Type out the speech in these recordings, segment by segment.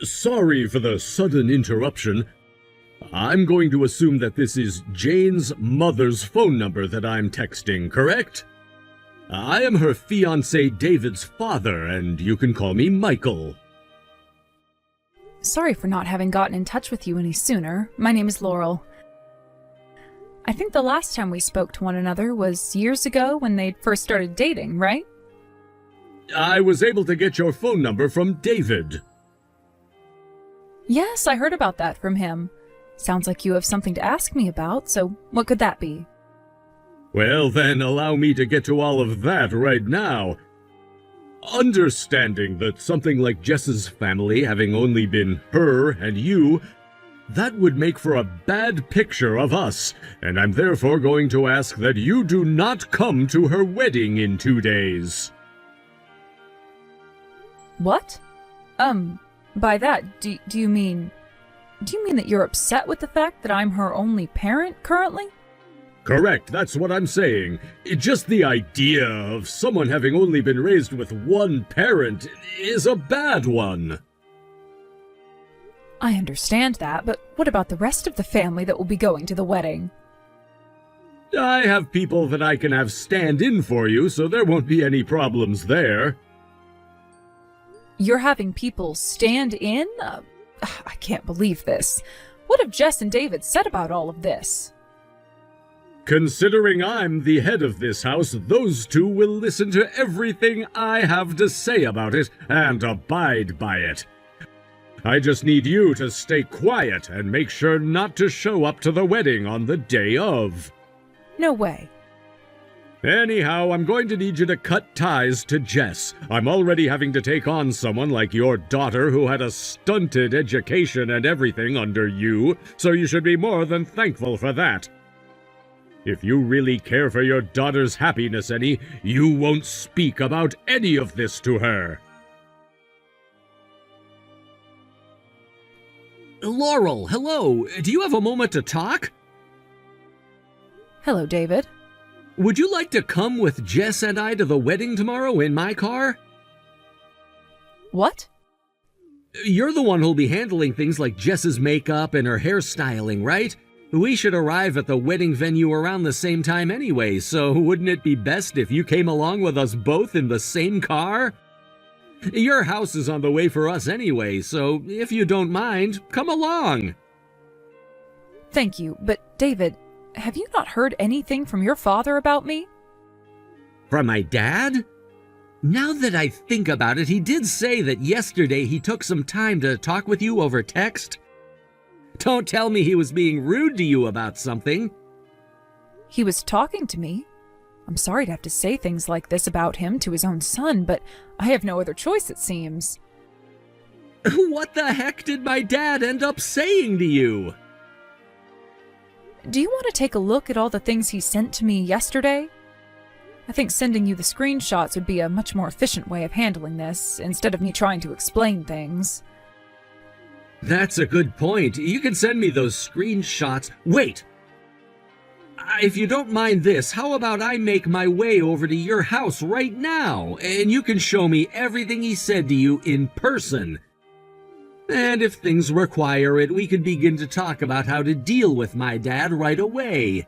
Sorry for the sudden interruption. I'm going to assume that this is Jane's mother's phone number that I'm texting, correct? I am her fiancé David's father, and you can call me Michael. Sorry for not having gotten in touch with you any sooner. My name is Laurel. I think the last time we spoke to one another was years ago when they'd first started dating, right? I was able to get your phone number from David. Yes, I heard about that from him. Sounds like you have something to ask me about, so what could that be? Well, then, allow me to get to all of that right now. Understanding that something like Jess's family having only been her and you, that would make for a bad picture of us, and I'm therefore going to ask that you do not come to her wedding in 2 days. What? By that, do you mean that you're upset with the fact that I'm her only parent currently? Correct, that's what I'm saying. Just the idea of someone having only been raised with one parent is a bad one. I understand that, but what about the rest of the family that will be going to the wedding? I have people that I can have stand in for you, so there won't be any problems there. You're having people stand in? I can't believe this. What have Jess and David said about all of this? Considering I'm the head of this house, those two will listen to everything I have to say about it and abide by it. I just need you to stay quiet and make sure not to show up to the wedding on the day of. No way. Anyhow, I'm going to need you to cut ties to Jess. I'm already having to take on someone like your daughter who had a stunted education and everything under you, so you should be more than thankful for that. If you really care for your daughter's happiness any, you won't speak about any of this to her. Laurel, hello. Do you have a moment to talk? Hello, David. Would you like to come with Jess and I to the wedding tomorrow in my car? What? You're the one who'll be handling things like Jess's makeup and her hairstyling, right? We should arrive at the wedding venue around the same time anyway, so wouldn't it be best if you came along with us both in the same car? Your house is on the way for us anyway, so if you don't mind, come along. Thank you, but David, have you not heard anything from your father about me? From my dad? Now that I think about it, he did say that yesterday he took some time to talk with you over text. Don't tell me he was being rude to you about something. He was talking to me. I'm sorry to have to say things like this about him to his own son, but I have no other choice, it seems. What the heck did my dad end up saying to you? Do you want to take a look at all the things he sent to me yesterday? I think sending you the screenshots would be a much more efficient way of handling this, instead of me trying to explain things. That's a good point. You can send me those screenshots. Wait! If you don't mind this, how about I make my way over to your house right now, and you can show me everything he said to you in person. And if things require it, we can begin to talk about how to deal with my dad right away.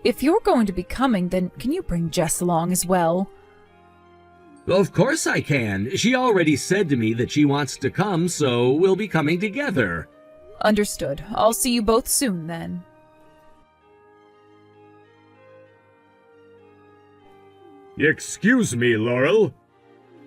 If you're going to be coming, then can you bring Jess along as well? Of course I can. She already said to me that she wants to come, so we'll be coming together. Understood. I'll see you both soon, then. Excuse me, Laurel.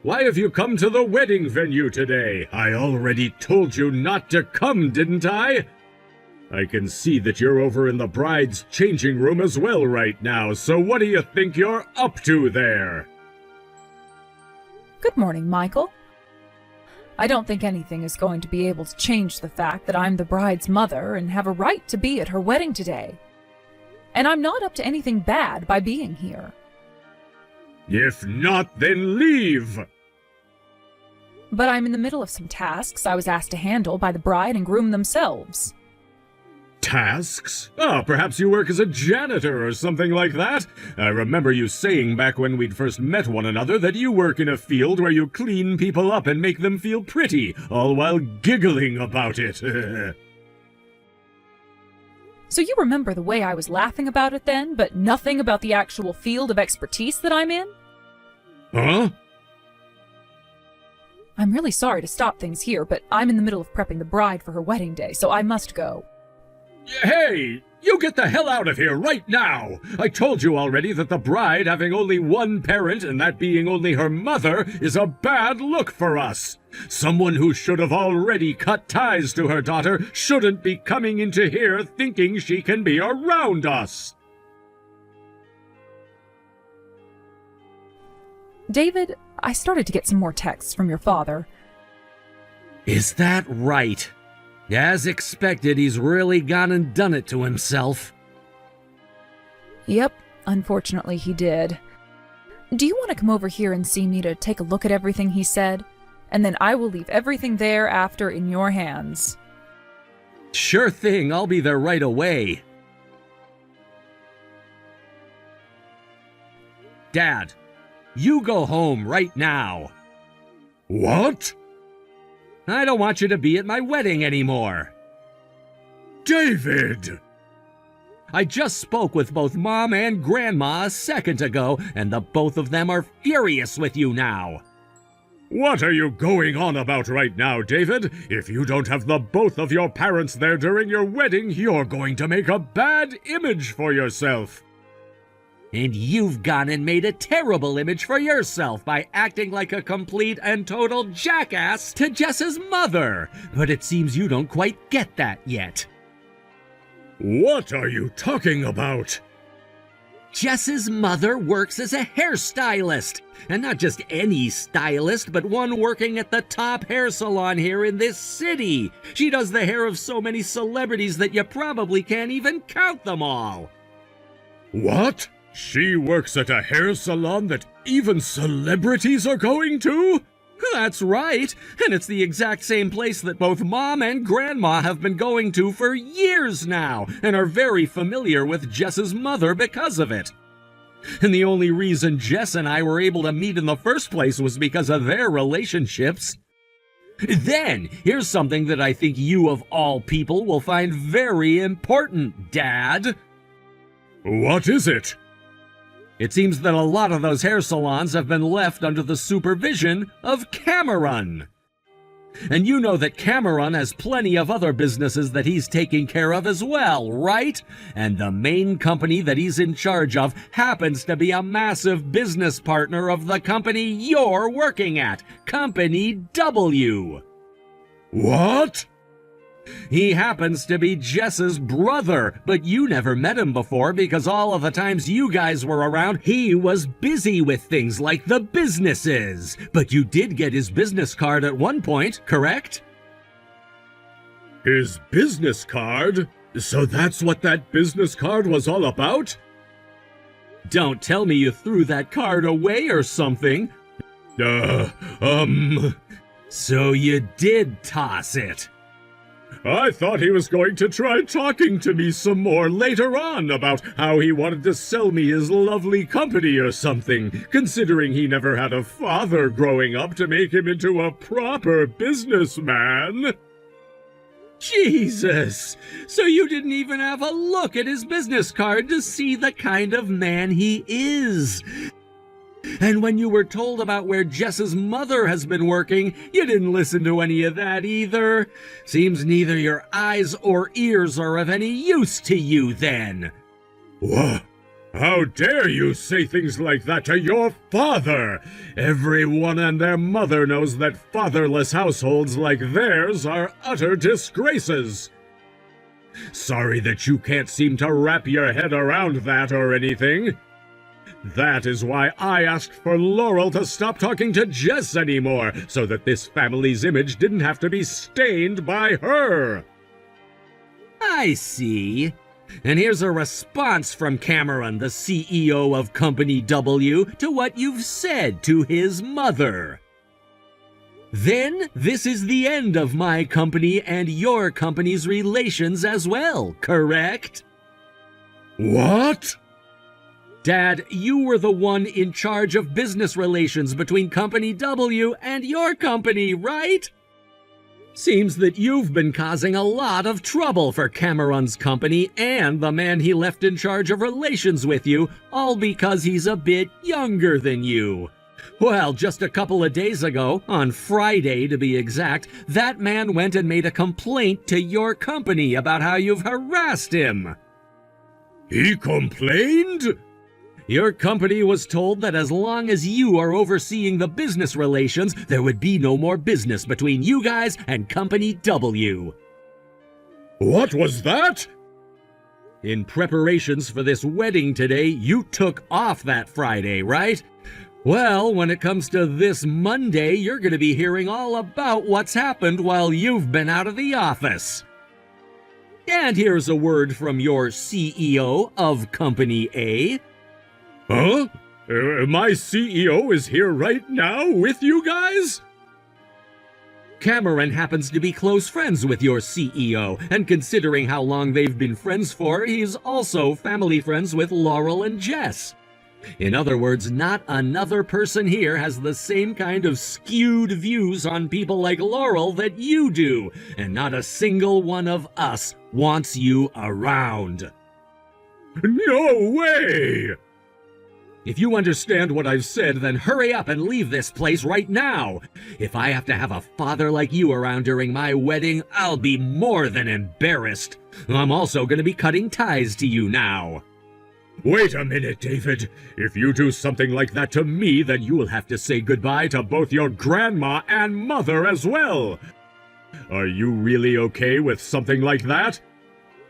Why have you come to the wedding venue today? I already told you not to come, didn't I? I can see that you're over in the bride's changing room as well right now, so what do you think you're up to there? Good morning, Michael. I don't think anything is going to be able to change the fact that I'm the bride's mother and have a right to be at her wedding today. And I'm not up to anything bad by being here. If not, then leave! But I'm in the middle of some tasks I was asked to handle by the bride and groom themselves. Tasks? Oh, perhaps you work as a janitor or something like that? I remember you saying back when we'd first met one another that you work in a field where you clean people up and make them feel pretty, all while giggling about it. So you remember the way I was laughing about it then, but nothing about the actual field of expertise that I'm in? Huh? I'm really sorry to stop things here, but I'm in the middle of prepping the bride for her wedding day, so I must go. Hey! You get the hell out of here right now! I told you already that the bride having only one parent, and that being only her mother, is a bad look for us. Someone who should have already cut ties to her daughter shouldn't be coming into here thinking she can be around us. David, I started to get some more texts from your father. Is that right? As expected, he's really gone and done it to himself. Yep, unfortunately he did. Do you want to come over here and see me to take a look at everything he said? And then I will leave everything thereafter in your hands. Sure thing, I'll be there right away. Dad, you go home right now. What? I don't want you to be at my wedding anymore. David! I just spoke with both Mom and Grandma a second ago, and the both of them are furious with you now. What are you going on about right now, David? If you don't have the both of your parents there during your wedding, you're going to make a bad image for yourself. And you've gone and made a terrible image for yourself by acting like a complete and total jackass to Jess's mother. But it seems you don't quite get that yet. What are you talking about? Jess's mother works as a hairstylist. And not just any stylist, but one working at the top hair salon here in this city. She does the hair of so many celebrities that you probably can't even count them all. What? She works at a hair salon that even celebrities are going to? That's right, and it's the exact same place that both Mom and Grandma have been going to for years now, and are very familiar with Jess's mother because of it. And the only reason Jess and I were able to meet in the first place was because of their relationships. Then, here's something that I think you of all people will find very important, Dad. What is it? It seems that a lot of those hair salons have been left under the supervision of Cameron. And you know that Cameron has plenty of other businesses that he's taking care of as well, right? And the main company that he's in charge of happens to be a massive business partner of the company you're working at, Company W. What? He happens to be Jess's brother, but you never met him before because all of the times you guys were around, he was busy with things like the businesses. But you did get his business card at one point, correct? His business card? So that's what that business card was all about? Don't tell me you threw that card away or something. So you did toss it. I thought he was going to try talking to me some more later on about how he wanted to sell me his lovely company or something, considering he never had a father growing up to make him into a proper businessman. Jesus! So you didn't even have a look at his business card to see the kind of man he is. And when you were told about where Jess's mother has been working, you didn't listen to any of that either. Seems neither your eyes or ears are of any use to you then. What? How dare you say things like that to your father? Everyone and their mother knows that fatherless households like theirs are utter disgraces. Sorry that you can't seem to wrap your head around that or anything. That is why I asked for Laurel to stop talking to Jess anymore, so that this family's image didn't have to be stained by her. I see. And here's a response from Cameron, the CEO of Company W, to what you've said to his mother. then this is the end of my company and your company's relations as well, correct? What? Dad, you were the one in charge of business relations between Company W and your company, right? Seems that you've been causing a lot of trouble for Cameron's company and the man he left in charge of relations with you, all because he's a bit younger than you. Well, just a couple of days ago, on Friday to be exact, that man went and made a complaint to your company about how you've harassed him. He complained? Your company was told that as long as you are overseeing the business relations, there would be no more business between you guys and Company W. What was that? In preparations for this wedding today, you took off that Friday, right? Well, when it comes to this Monday, you're going to be hearing all about what's happened while you've been out of the office. And here's a word from your CEO of Company A. Huh? My CEO is here right now with you guys? Cameron happens to be close friends with your CEO, and considering how long they've been friends for, he's also family friends with Laurel and Jess. In other words, not another person here has the same kind of skewed views on people like Laurel that you do, and not a single one of us wants you around. No way! If you understand what I've said, then hurry up and leave this place right now. If I have to have a father like you around during my wedding, I'll be more than embarrassed. I'm also going to be cutting ties to you now. Wait a minute, David. If you do something like that to me, then you will have to say goodbye to both your grandma and mother as well. Are you really okay with something like that?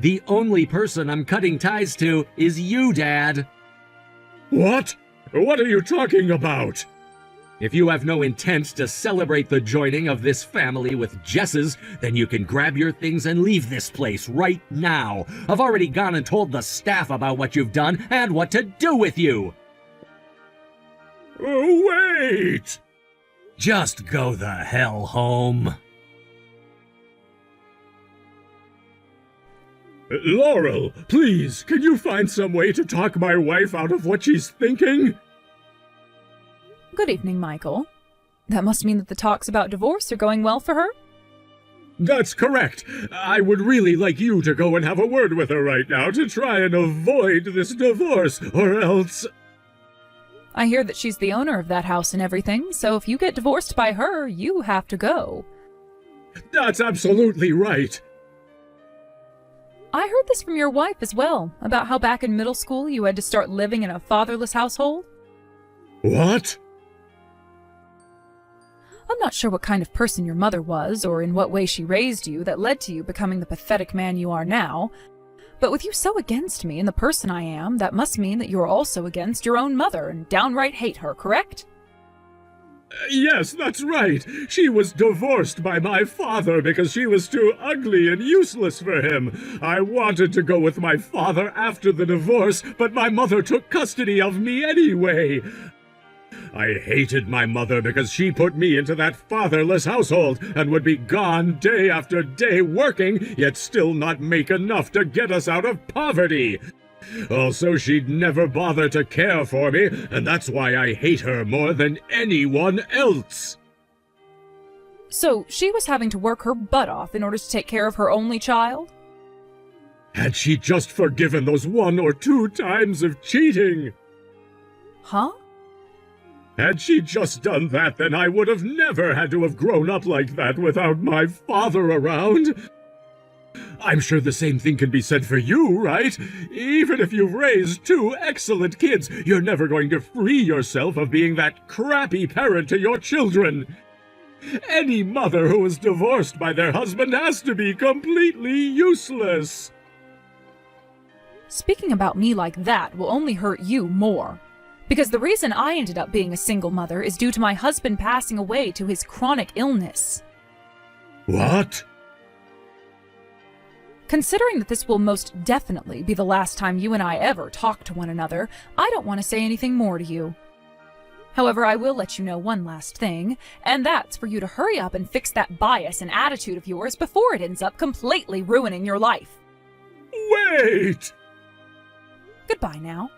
The only person I'm cutting ties to is you, Dad. What? What are you talking about? If you have no intent to celebrate the joining of this family with Jess's, then you can grab your things and leave this place right now. I've already gone and told the staff about what you've done and what to do with you. Oh, wait! Just go the hell home. Laurel, please, can you find some way to talk my wife out of what she's thinking? Good evening, Michael. That must mean that the talks about divorce are going well for her? That's correct. I would really like you to go and have a word with her right now to try and avoid this divorce, or else... I hear that she's the owner of that house and everything, so if you get divorced by her, you have to go. That's absolutely right. I heard this from your wife as well, about how back in middle school you had to start living in a fatherless household. What? I'm not sure what kind of person your mother was, or in what way she raised you that led to you becoming the pathetic man you are now, but with you so against me and the person I am, that must mean that you are also against your own mother and downright hate her, correct? Yes, that's right. She was divorced by my father because she was too ugly and useless for him. I wanted to go with my father after the divorce, but my mother took custody of me anyway. I hated my mother because she put me into that fatherless household and would be gone day after day working, yet still not make enough to get us out of poverty. Also, she'd never bother to care for me, and that's why I hate her more than anyone else. So, she was having to work her butt off in order to take care of her only child? Had she just forgiven those 1 or 2 times of cheating? Huh? Had she just done that, then I would have never had to have grown up like that without my father around. I'm sure the same thing can be said for you, right? Even if you've raised 2 excellent kids, you're never going to free yourself of being that crappy parent to your children. Any mother who is divorced by their husband has to be completely useless. Speaking about me like that will only hurt you more. Because the reason I ended up being a single mother is due to my husband passing away to his chronic illness. What? Considering that this will most definitely be the last time you and I ever talk to one another, I don't want to say anything more to you. However, I will let you know one last thing, and that's for you to hurry up and fix that bias and attitude of yours before it ends up completely ruining your life. Wait! Goodbye now.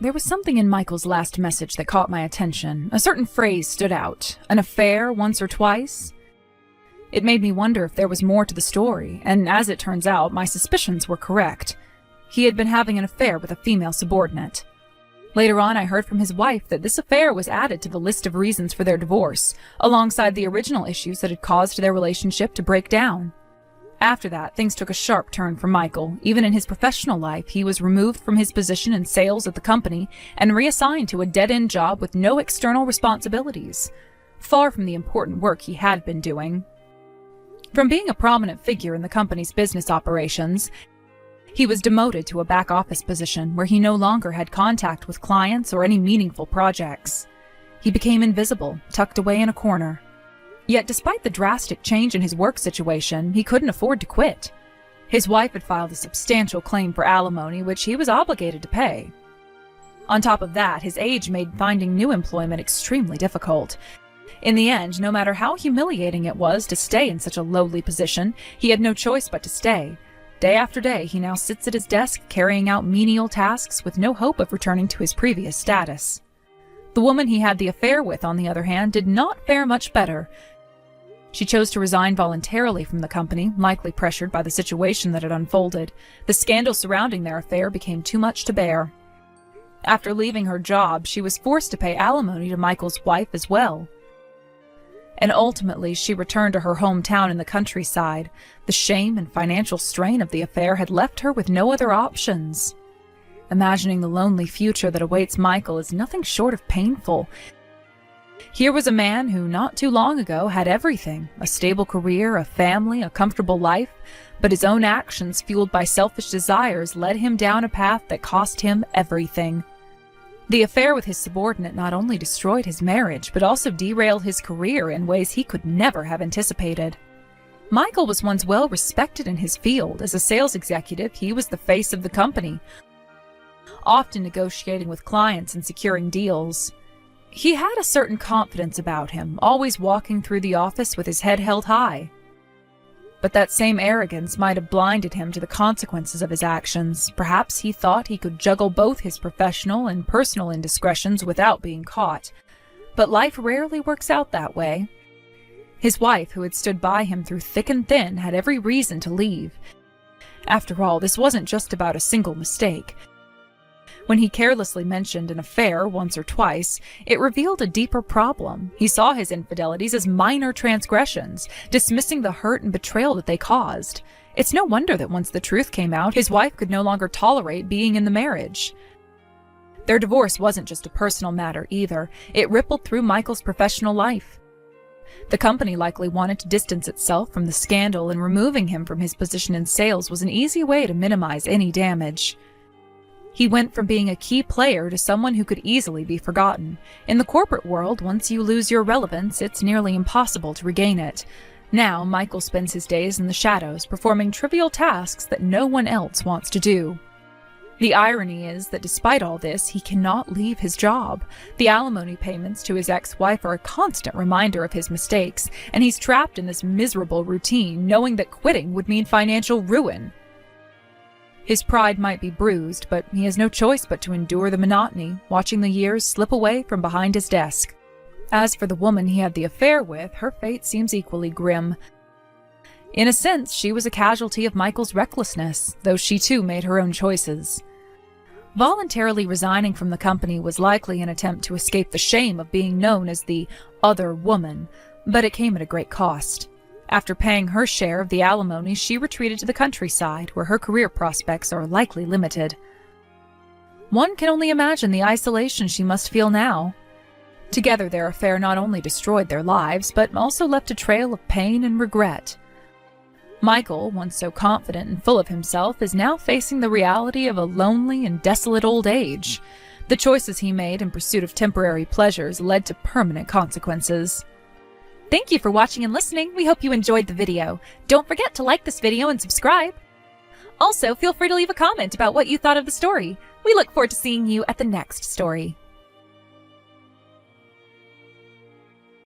There was something in Michael's last message that caught my attention. A certain phrase stood out. An affair once or twice? It made me wonder if there was more to the story, and as it turns out, my suspicions were correct. He had been having an affair with a female subordinate. Later on, I heard from his wife that this affair was added to the list of reasons for their divorce, alongside the original issues that had caused their relationship to break down. After that, things took a sharp turn for Michael. Even in his professional life, he was removed from his position in sales at the company and reassigned to a dead-end job with no external responsibilities, far from the important work he had been doing. From being a prominent figure in the company's business operations, he was demoted to a back-office position where he no longer had contact with clients or any meaningful projects. He became invisible, tucked away in a corner. Yet despite the drastic change in his work situation, he couldn't afford to quit. His wife had filed a substantial claim for alimony, which he was obligated to pay. On top of that, his age made finding new employment extremely difficult. In the end, no matter how humiliating it was to stay in such a lowly position, he had no choice but to stay. Day after day, he now sits at his desk carrying out menial tasks with no hope of returning to his previous status. The woman he had the affair with, on the other hand, did not fare much better. She chose to resign voluntarily from the company, likely pressured by the situation that had unfolded. The scandal surrounding their affair became too much to bear. After leaving her job, she was forced to pay alimony to Michael's wife as well. And ultimately, she returned to her hometown in the countryside. The shame and financial strain of the affair had left her with no other options. Imagining the lonely future that awaits Michael is nothing short of painful. Here was a man who not too long ago had everything, a stable career, a family, a comfortable life, but his own actions fueled by selfish desires led him down a path that cost him everything. The affair with his subordinate not only destroyed his marriage, but also derailed his career in ways he could never have anticipated. Michael was once well respected in his field. As a sales executive, he was the face of the company, often negotiating with clients and securing deals. He had a certain confidence about him, always walking through the office with his head held high. But that same arrogance might have blinded him to the consequences of his actions. Perhaps he thought he could juggle both his professional and personal indiscretions without being caught. But life rarely works out that way. His wife, who had stood by him through thick and thin, had every reason to leave. After all, this wasn't just about a single mistake. When he carelessly mentioned an affair once or twice, it revealed a deeper problem. He saw his infidelities as minor transgressions, dismissing the hurt and betrayal that they caused. It's no wonder that once the truth came out, his wife could no longer tolerate being in the marriage. Their divorce wasn't just a personal matter either. It rippled through Michael's professional life. The company likely wanted to distance itself from the scandal, and removing him from his position in sales was an easy way to minimize any damage. He went from being a key player to someone who could easily be forgotten. In the corporate world, once you lose your relevance, it's nearly impossible to regain it. Now, Michael spends his days in the shadows, performing trivial tasks that no one else wants to do. The irony is that despite all this, he cannot leave his job. The alimony payments to his ex-wife are a constant reminder of his mistakes, and he's trapped in this miserable routine, knowing that quitting would mean financial ruin. His pride might be bruised, but he has no choice but to endure the monotony, watching the years slip away from behind his desk. As for the woman he had the affair with, her fate seems equally grim. In a sense, she was a casualty of Michael's recklessness, though she too made her own choices. Voluntarily resigning from the company was likely an attempt to escape the shame of being known as the other woman, but it came at a great cost. After paying her share of the alimony, she retreated to the countryside, where her career prospects are likely limited. One can only imagine the isolation she must feel now. Together, their affair not only destroyed their lives, but also left a trail of pain and regret. Michael, once so confident and full of himself, is now facing the reality of a lonely and desolate old age. The choices he made in pursuit of temporary pleasures led to permanent consequences. Thank you for watching and listening. We hope you enjoyed the video. Don't forget to like this video and subscribe. Also, feel free to leave a comment about what you thought of the story. We look forward to seeing you at the next story.